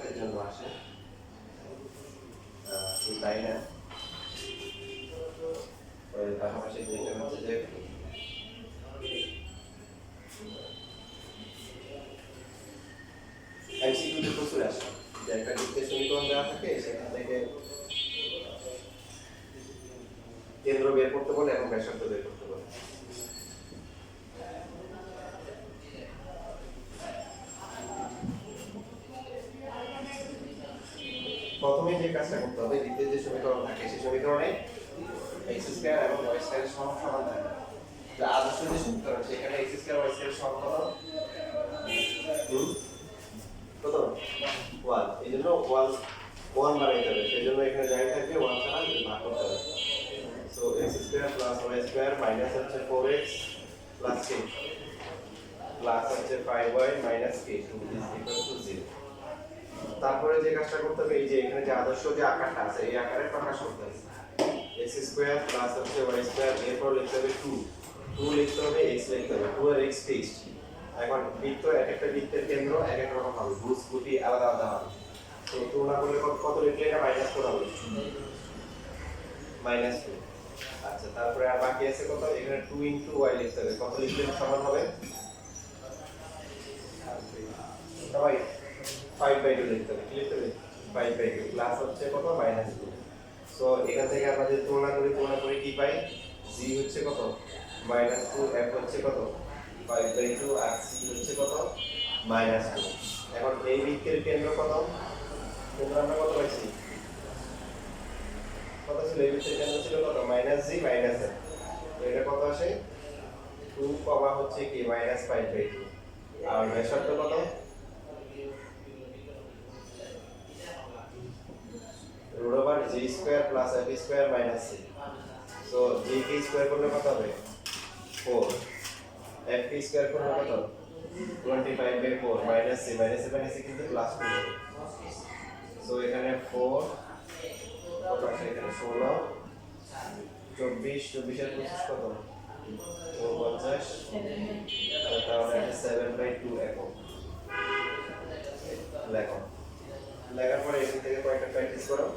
ম্যাথের জন্য আসে, তাই না? পাশাপাশি যেটা হচ্ছে যে এমসিকিউতে প্রচুর আসে, যে একটা বৃত্তের সমীকরণ দেওয়া থাকে, সেখান থেকে কেন্দ্র বের করতে বলে এবং ব্যাসার্ধ বের করতে বলে। প্রথমে যে কাজটা করতে হবে, দ্বিতীয় যে সমীকরণ থাকে সেই সমীকরণে এক্স স্কয়ার এবং ওয়াই স্কয়ারের সমান সমান থাকে। যে আদর্শ যে সমীকরণ, সেখানে এক্স স্কয়ার ওয়াই স্কয়ারের সমান কত? কত? 1। এই জন্য 1 বানাইতে হবে, সেই জন্য এখানে যাই থাকবে 1 ছাড়া ভাগ করতে হবে। So x square plus y square minus হচ্ছে 4x প্লাস k প্লাস হচ্ছে 5y minus k is equal to 0। তারপরে যে কাজটা করতে হবে, এই যে এখানে যে আদর্শ যে আকারটা আছে, এই আকারে প্রকাশ করতে হবে। x স্কয়ার প্লাস হচ্ছে y স্কয়ার, এরপর লিখতে হবে 2 লিখতে হবে, x লিখতে হবে, 2 আর x ফিক্সড। এখন বৃত্ত, এক একটা বৃত্তের কেন্দ্র এক এক রকম হবে, ভুজ গুটি আলাদা আলাদা হবে। তো তুলনা করলে কত লিখলে এটা মাইনাস 4 হবে, -2। আচ্ছা, তারপরে আর বাকি আছে কত? এখানে 2 ইনটু y লিখতে হবে, কত লিখলে সমান হবে? সবাই 5/2 লিখতে হবে, কি লিখতে হবে? 5/2 প্লাস হচ্ছে কত? -2। সো এখান থেকে আমরা যদি তুলনা করি কি পাই? g হচ্ছে কত? -2, f হচ্ছে কত? 5/2 আর c হচ্ছে কত? -2। এখন এই বৃত্তের কেন্দ্র কত? কেন্দ্র আমরা কত পাইছি? কত ছিল? এই বৃত্তের কেন্দ্র ছিল কত? -g -f। তো এটা কত আসে? 2 কমা হচ্ছে কি -5/2। আর ব্যাসার্ধ কত? √g square plus f square minus c। So g কে স্কয়ার করলে কত হবে? 4। f কে স্কয়ার করলে কত? 25/4 মাইনাস c, মাইনাস c কিন্তু প্লাস 2 হবে। সো এখানে 4 কত আসে? এখানে 16, 24, 24 আর 25 কত? 49। তাহলে এটা 7/2 একক লেখো। লেখার পরে এখান থেকে কয়েকটা প্র্যাকটিস করো।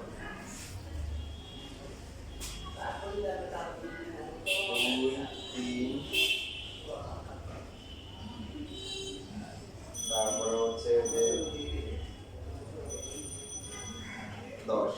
2, 3, তারপরে হচ্ছে যে 10।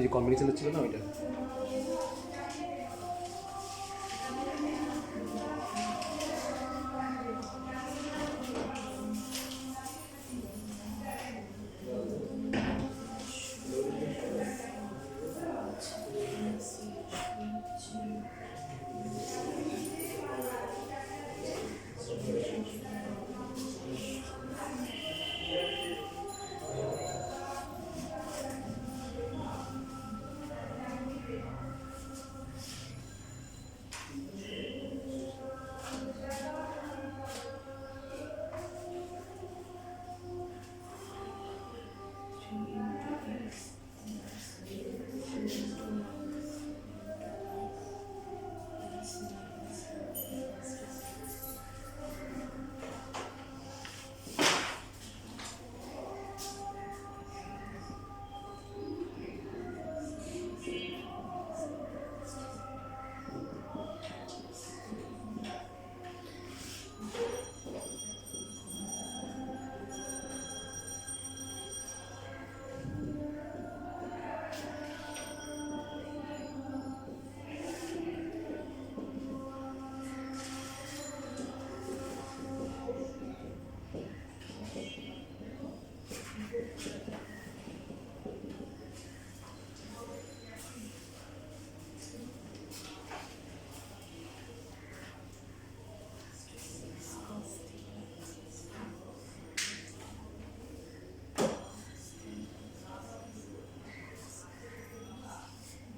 যে কম্বিনেশন ছিল না ওইটা।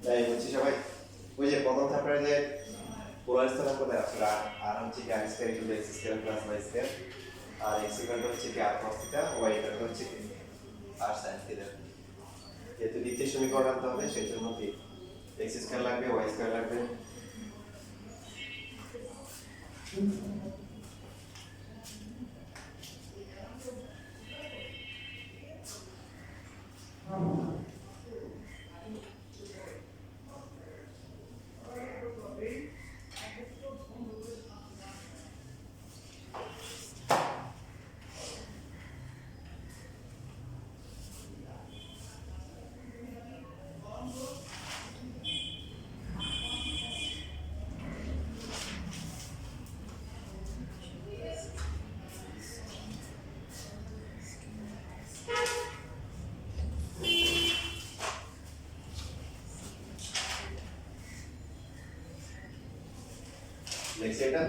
তাই বলছি সবাই, ওই যে প্রথম ধাপের যে পোলার স্থলাঙ্ক দেওয়া আছে আর হচ্ছে কি r square equal to x square plus y square, আর এক্স ইকুয়াল টু হচ্ছে কি r cos theta, y equal to হচ্ছে কি আর sin থিটা। যেহেতু দ্বিতীয় সমীকরণ আনতে হবে সেই জন্য কি এক্স স্কয়ার লাগবে, ওয়াই স্কয়ার লাগবে। দেখছি এটা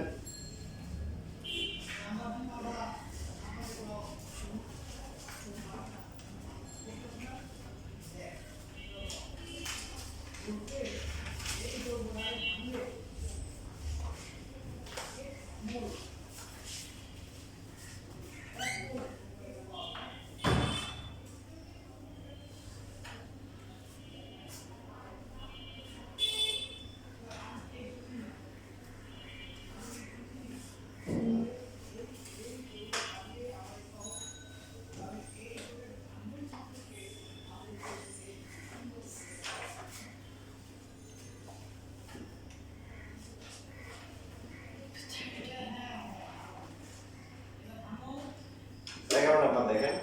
এগারো নাম্বার দেখেন,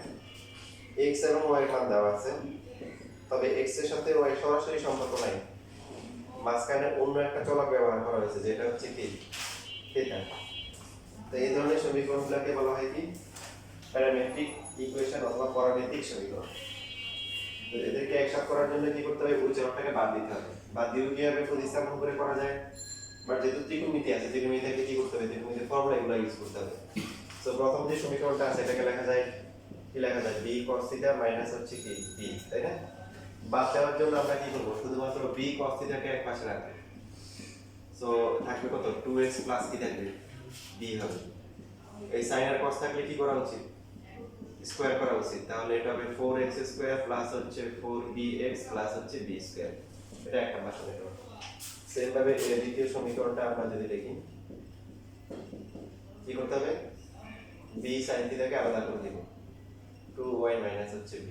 x এবং y এর মান দেওয়া আছে, তবে x এর সাথে y সরাসরি সম্পর্ক নাই, মাঝখানে অন্য একটা চলক ব্যবহার করা হয়েছে যেটা হচ্ছে কি থিটা। তো এই ধরনের সমীকরণগুলোকে বলা হয় কি প্যারামেট্রিক ইকুয়েশন অথবা পরামিতিক সমীকরণ। তো এদেরকে একসাথে করার জন্য কি করতে হবে, ওই চলকটাকে বাদ দিতে হবে। বাদ দিয়ে কিভাবে প্রতিস্থাপন করে করা যায়, বাট যেহেতু ত্রিকোণমিতি আছে, ত্রিকোণমিতিকে কি করতে হবে, ত্রিকোণমিতির ফর্মুলা এগুলো ইউজ করতে হবে। তো প্রথম যে সমীকরণটা আছে এটাকে লেখা যায় কি, লেখা যায় b cos থিটা মাইনাস হচ্ছে কি b, তাই না? বাদ দেওয়ার জন্য আমরা কি করব, শুধুমাত্র b cos থিটাকে এক পাশে রাখব। সো থাকবে কত, 2x প্লাস কি থাকবে, b হবে। এই sin আর cos থাকলে কি করা উচিত, স্কয়ার করা উচিত। তাহলে এটা হবে 4x স্কয়ার প্লাস হচ্ছে 4bx প্লাস হচ্ছে b স্কয়ার। এটা একটা পাশে রাখব। সেম ভাবে এই দ্বিতীয় সমীকরণটা আমরা যদি দেখি, কি করতে হবে, b sin থিটাকে আলাদা করে দিব, 2y মাইনাস হচ্ছে b।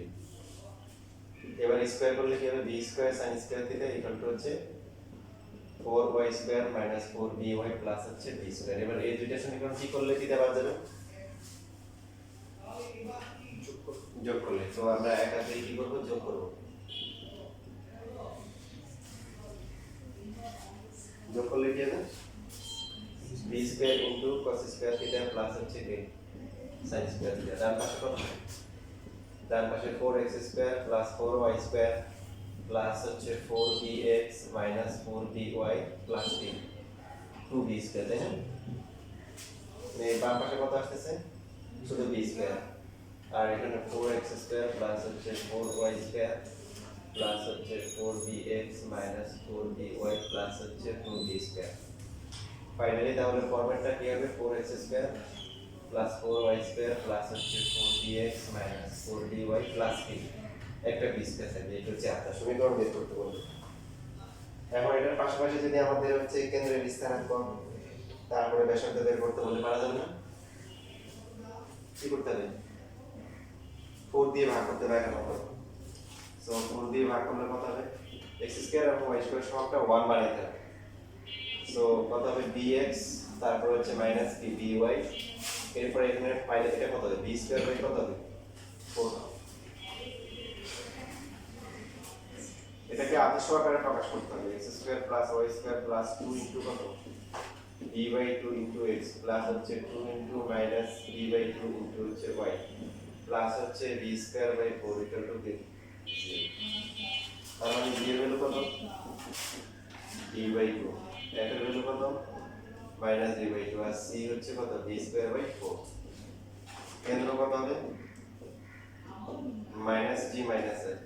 এবার স্কয়ার করলে কি হবে, b square sin square theta equal to হচ্ছে 4y square minus 4by plus হচ্ছে b স্কয়ার। এবার এই দুইটা সমীকরণ কি করলে কি দেওয়া যাবে, যোগ করলে। তো আমরা এক হাতে কি করব, যোগ করব। যোগ করলে কি হবে b square into cos square theta plus হচ্ছে কি sin স্কয়ার থিটা। ডান পাশে কত ডান পাশে 4x square plus 4y square plus হচ্ছে 4bx minus 4by plus 2b square, তাই না? এই বাম পাশে কত আসতেছে শুধু b স্কয়ার, আর এখানে 4x স্কয়ার প্লাস হচ্ছে 4y স্কয়ার প্লাস হচ্ছে 4bx মাইনাস 4by প্লাস হচ্ছে 2b স্কয়ার। ফাইনালি তাহলে ফরম্যাটটা কি হবে 4x square plus 4y square plus হচ্ছে 4bx মাইনাস 4by প্লাস 3 একটা b স্কয়ার থাকবে। এটা হচ্ছে আপনার সমীকরণ বের করতে বলবে। এখন এটার পাশাপাশি যদি আমাদের হচ্ছে কেন্দ্রের স্থানাঙ্ক তারপরে ব্যাসার্ধ বের করতে বলে পারা যাবে না? কি করতে হবে 4 দিয়ে ভাগ করতে হবে এখন কত, সো 4 দিয়ে ভাগ করলে কত হবে x স্কয়ার এবং y স্কয়ার সবটা 1 বানাইতে হবে। সো কত হবে bx তারপর হচ্ছে মাইনাস by এরপর এখানে পাইলে এটা কত হবে b স্কয়ার বাই কত হবে 4। এটাকে আদর্শ আকারে প্রকাশ করতে হবে x square plus y square plus 2 into কত b/2 ইনটু x প্লাস হচ্ছে 2 ইনটু মাইনাস b/2 ইনটু হচ্ছে y প্লাস হচ্ছে b square by 4 equal to 0। তার মানে b এর ভ্যালু কত b/2, f এর ভ্যালু কত মাইনাস b/2 আর c হচ্ছে কত b স্কয়ার বাই 4। কেন্দ্র কত হবে minus g minus l,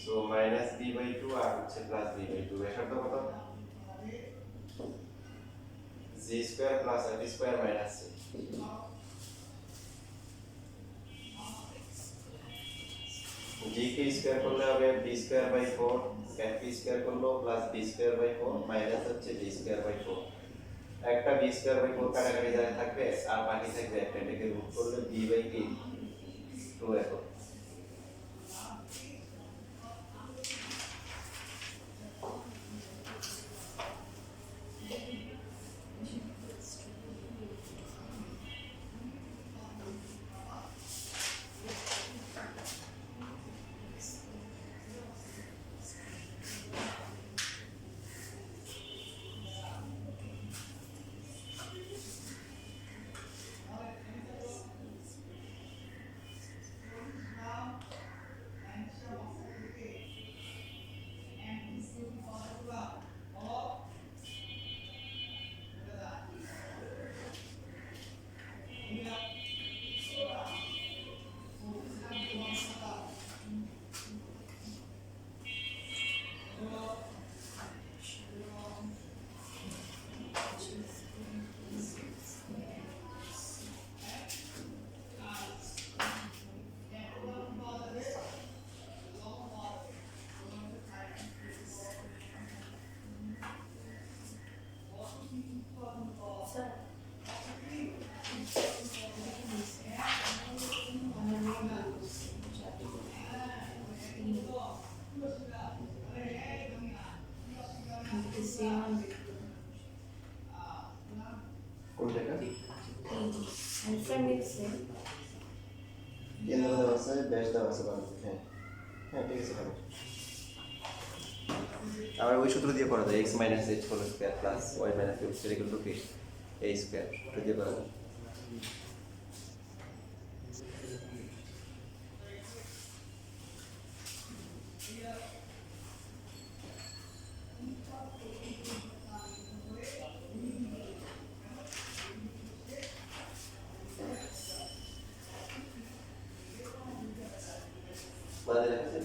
so minus b/2 আর হচ্ছে প্লাস b/2। ব্যাসার্ধ কত g square plus f square minus c। g কে স্কয়ার করলে হবে b square by 4, f square করলো plus b square by 4 minus হচ্ছে b স্কয়ার বাই 4। একটা b স্কয়ার বাই 4 কাটাকাটি জায়গা থাকবে আর বাকি থাকবে একটা, এটাকে রুট করলে b বাই কি 2f। কোনটা आंसर मिलছে কেন্দ্র দেওয়া আছে ব্যাস দেওয়া আছে বাম দিকে। হ্যাঁ হ্যাঁ ঠিক আছে। আবার ওই সূত্র দিয়ে করা যায় x minus h whole square plus y minus h square equal to কি a স্কয়ার, এটা দিয়ে করা যায়। বাদে লেখা আছে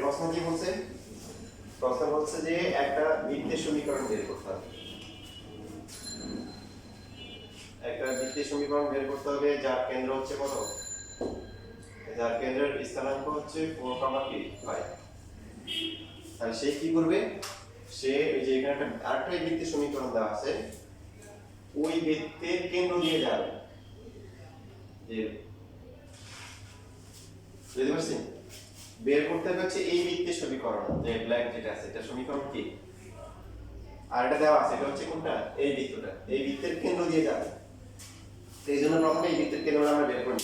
প্রশ্ন কি বলছে? প্রশ্ন বলছে যে একটা বৃত্তের সমীকরণ বের করতে হবে। একটা বৃত্তের সমীকরণ বের করতে হবে যার কেন্দ্র হচ্ছে কত? যার কেন্দ্রের স্থানাঙ্ক হচ্ছে 4,5। তাহলে সে কি করবে? সে ওই যে এখানে একটা আরেকটা বৃত্তের সমীকরণ দেওয়া আছে, ওই বৃত্তের কেন্দ্র দিয়ে যাবে। যে বুঝতে পারছেন? বের করতে হবে হচ্ছে এই বৃত্তের সমীকরণ, যে ব্ল্যাক যেটা আছে এটা সমীকরণ কি? আর এটা দেওয়া আছে, এটা হচ্ছে কোনটা? এই বৃত্তটা, এই বৃত্তের কেন্দ্র দিয়ে যাবে। তো এই জন্য প্রথমে এই বৃত্তের কেন্দ্র আমরা বের করি।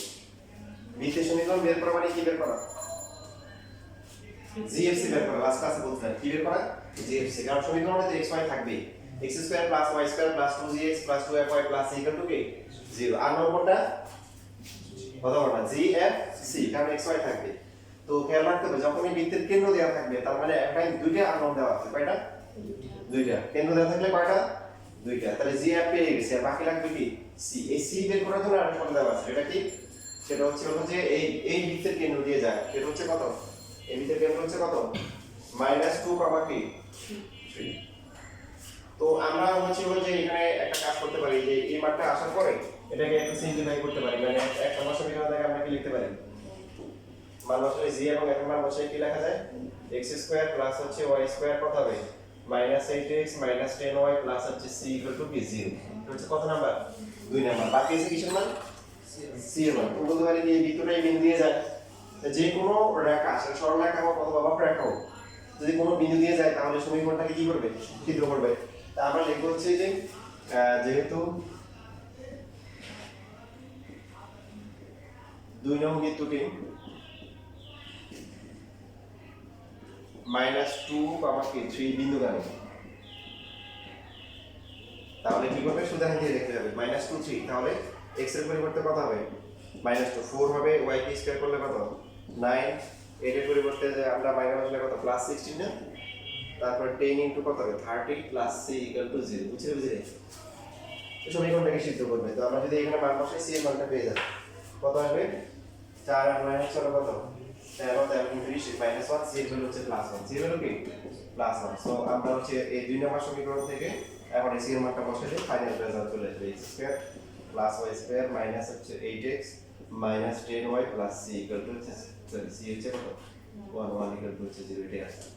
বৃত্তের সমীকরণ বের করা মানে কি বের করা? জিএফসি বের করা। লাস্ট ক্লাসে বলছিলাম কি বের করা? জিএফসি। কারণ সমীকরণে তো xy থাকবে, x² + y² + 2gx + 2fy + c = কি 0। আর নম্বরটা কত বড়? জিএফসি, কারণ xy থাকবে। তো খেয়াল রাখতে হবে যখনই বৃত্তের কেন্দ্র দেওয়া থাকবে তার মানে এখানে দুইটা আননোন দেওয়া আছে। কয়টা? দুইটা। কেন্দ্র দেওয়া থাকলে কয়টা? দুইটা। তাহলে জিএফ পেয়ে গেছে, আর বাকি লাগবে কি? সি। এই সি বের করার জন্য আরেকটা শর্ত দেওয়া আছে। এটা কি? সেটা হচ্ছে যে এই বৃত্তের কেন্দ্র দিয়ে যায়। সেটা হচ্ছে কত? এই বৃত্তের কেন্দ্র হচ্ছে কত? -2,3। তো আমরা হচ্ছে যে এখানে একটা কাজ করতে পারি, যে এই মানটা আসার পরে এটাকে একটু সিম্পলিফাই করতে পারি। মানে একটা মাস সমীকরণ থেকে আমরা কি লিখতে পারি? মান বসালে জি এবং এখন মান বসালে কি লেখা যায়? x² প্লাস হচ্ছে y² কত হবে? -8x - 10y প্লাস হচ্ছে c = কি 0। এটা হচ্ছে কত নাম্বার? 2 নাম্বার। বাকি আছে কিসের মান? c এর মান। বলতে পারি যে এই বৃত্তটা এই বিন্দু দিয়ে যায়। যে কোনো রেখা, সেটা সরল রেখা হোক অথবা বক্ররেখা হোক, যদি কোনো বিন্দু দিয়ে যায় তাহলে সমীকরণটাকে কি করবে? ছিদ্র করবে। তা আমরা লিখব হচ্ছে যে যেহেতু 2 নং বৃত্তটি -2,3 বিন্দুগামী, তাহলে কি করবে? সুতরাং দিয়ে লিখতে হবে -2 3। তাহলে x এর পরিবর্তে কত হবে? -2 4 হবে। y কে স্কয়ার করলে কত? 9। এর পরিবর্তে যে আমরা মাইনাস বসলে কত? +16 না? তারপর 10 ইনটু কত হবে? 30 প্লাস c = 0। বুঝলে? এই সমীকরণটাকে সিদ্ধ করবে। তো আমরা যদি এখানে মান বসাই, c এর মানটা পেয়ে যাব। কত আসবে? 4 আর -6 হলো কত? 13 এবং 20 -1 c এর ভ্যালু হচ্ছে +1। c এর ভ্যালু কি? +1। সো আমরা হচ্ছে এই 2 নম্বর সমীকরণ থেকে এখন c এর মানটা বসালে ফাইনাল রেজাল্ট চলে আসবে x² + y² মাইনাস হচ্ছে 8x minus 10y plus c হচ্ছে c হচ্ছে কত? 1 1 হচ্ছে 0। এটাই আসবে।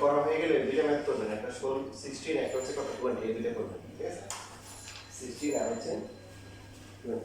করা হয়ে গেলে দুইটা ম্যাথ করবেন, একটা 16 একটা হচ্ছে কত 20, এই দুইটা করবেন। ঠিক আছে? 16 আর হচ্ছে 20।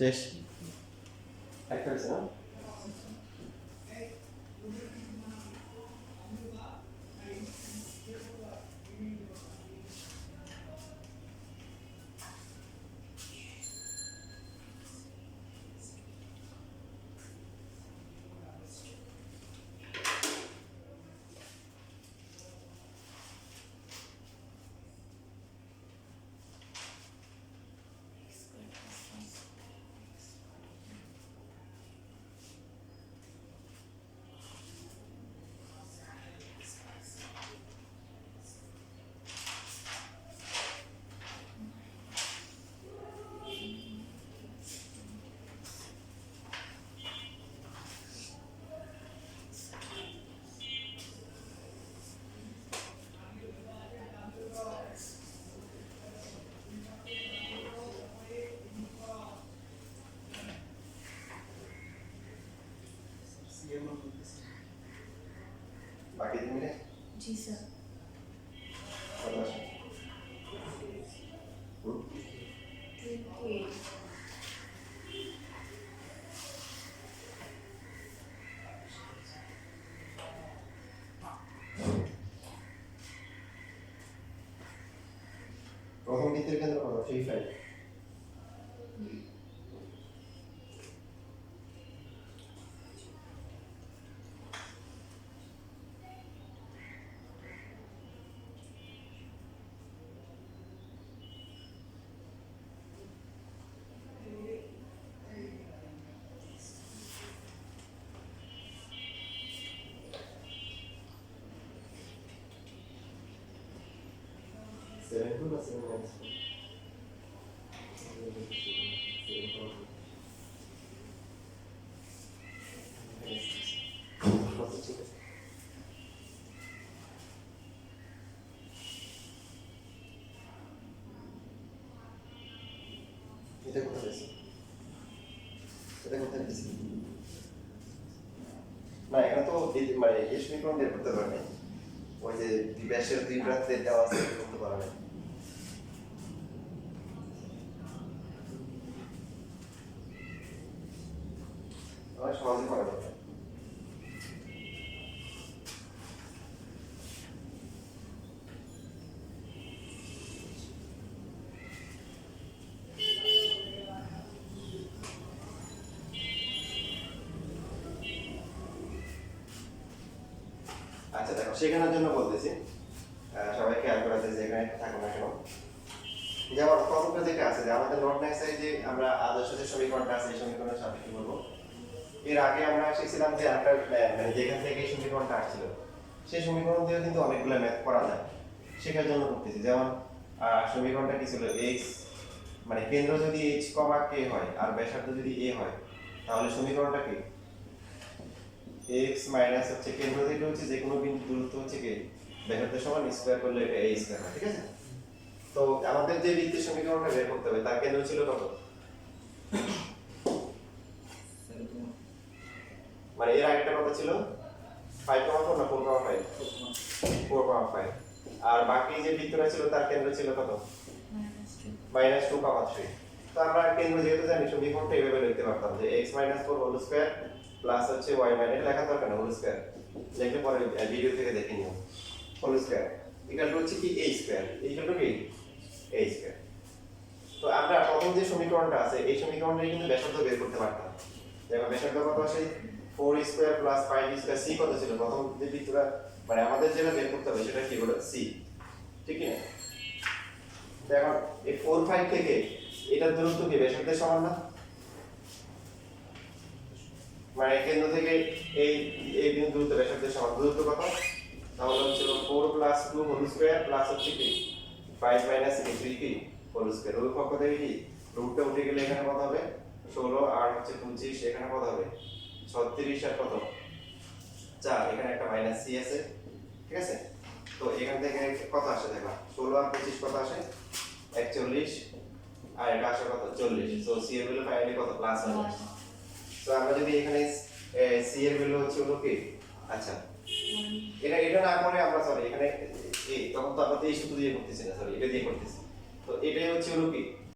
শেষ একটা হয়েছে না বাকি 2 মিনিট जी सर কত আসে 28 প্রথম বৃত্তের কেন্দ্র কত 35 7 2 না 7 minus 4 ঠিক আছে এটা কোথায় আছে এটা কোথায় আছে না এখানে তো মানে এই সমীকরণ বের করতে পারবে ওই যে ব্যাসের 2 প্রান্তে দেওয়া আছে করতে পারবে অনেক সহজে করা যাবে আচ্ছা দেখো শেখানোর জন্য বলতেছি সবাই খেয়াল করাতে যে এখানে থাকো না কেন যেমন প্রথমটা যেটা আছে যে আমাদের নট নেক্সট যে আমরা আদর্শ যে সমীকরণটা আছে এই সমীকরণের সাথে কি বলবো এর আগে আমরা শিখছিলাম যে একটা মানে যেখান থেকে এই সমীকরণটা আসছিল সেই সমীকরণ দিয়ে কিন্তু অনেকগুলো ম্যাথ করা যায় শেখার জন্য করতেছি যেমন সমীকরণটা কি ছিল x মানে কেন্দ্র যদি h, k হয় আর ব্যাসার্ধ যদি a হয় তাহলে সমীকরণটা কি x মাইনাস হচ্ছে কেন্দ্র থেকে হচ্ছে যে কোনো বিন্দু দূরত্ব হচ্ছে কি ব্যাসার্ধের সমান স্কয়ার করলে এটা a স্কয়ার হয় ঠিক আছে তো আমাদের যে বৃত্তের সমীকরণটা বের করতে হবে তার কেন্দ্র ছিল কত মানে এর আগেরটা কত ছিল 5,4 না 4,5 4,5 আর বাকি যে বৃত্তটা ছিল তার কেন্দ্র ছিল কত -2,3 তো আমরা কেন্দ্র যেহেতু জানি সমীকরণটা এইভাবে লিখতে পারতাম যে x 4 হোল স্কয়ার প্লাস হচ্ছে y এটা লেখা দরকার না হোল স্কয়ার লিখলে পরে ভিডিও থেকে দেখে নিও হোল স্কয়ার ইকুয়াল টু হচ্ছে কি a স্কয়ার ইকুয়াল টু কি a স্কয়ার তো আমরা প্রথম যে সমীকরণটা আছে এই সমীকরণটা কিন্তু ব্যাসার্ধ বের করতে পারতাম যেমন ব্যাসার্ধ কত আসে 4 স্কয়ার প্লাস 5 স্কয়ার c কত ছিল প্রথম যে বৃত্তটা মানে আমাদের যেটা বের করতে হবে সেটা কি হলো c ঠিক কি না তো এখন এই 4 5 থেকে এটার দূরত্ব কি ব্যাসার্ধের সমান না মানে কেন্দ্র থেকে এই বিন্দু দূরত্ব ব্যাসার্ধের সমান দূরত্ব কত তাহলে হচ্ছে 4 প্লাস 2 হোল স্কয়ার প্লাস হচ্ছে কি 5 মাইনাস 3 কি হোল স্কয়ার ওই পক্ষ থেকে কি রুটটা উঠে গেলে এখানে কত হবে 16 আর হচ্ছে 25 এখানে কত হবে 36 আর কত 4 এখানে একটা মাইনাস c আছে ঠিক আছে তো এখান থেকে কত আসে দেখো 16 আর 25 কত আসে 41 আর এটা আসে কত 40 সো c এর ভ্যালু ফাইনালি কত প্লাস হবে তো আমরা যদি এখানে c এর ভ্যালু হচ্ছে হলো কি আচ্ছা এটা না করে আমরা সরি এখানে তখন তো আমরা এই সূত্র দিয়ে করতেছি না সরি এটা দিয়ে করতেছি তো এটাই হচ্ছে হলো কি